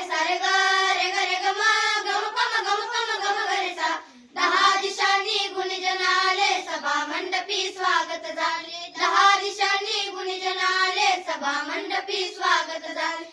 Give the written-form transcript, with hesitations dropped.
सारे सारे ग रे ग रे ग म गम पम गम ग रे सा. दहा दिशांनी गुणीजन आले सभा मंडपी स्वागत झाले. दहा दिशांनी गुणीजन आले सभा मंडपी स्वागत झाले.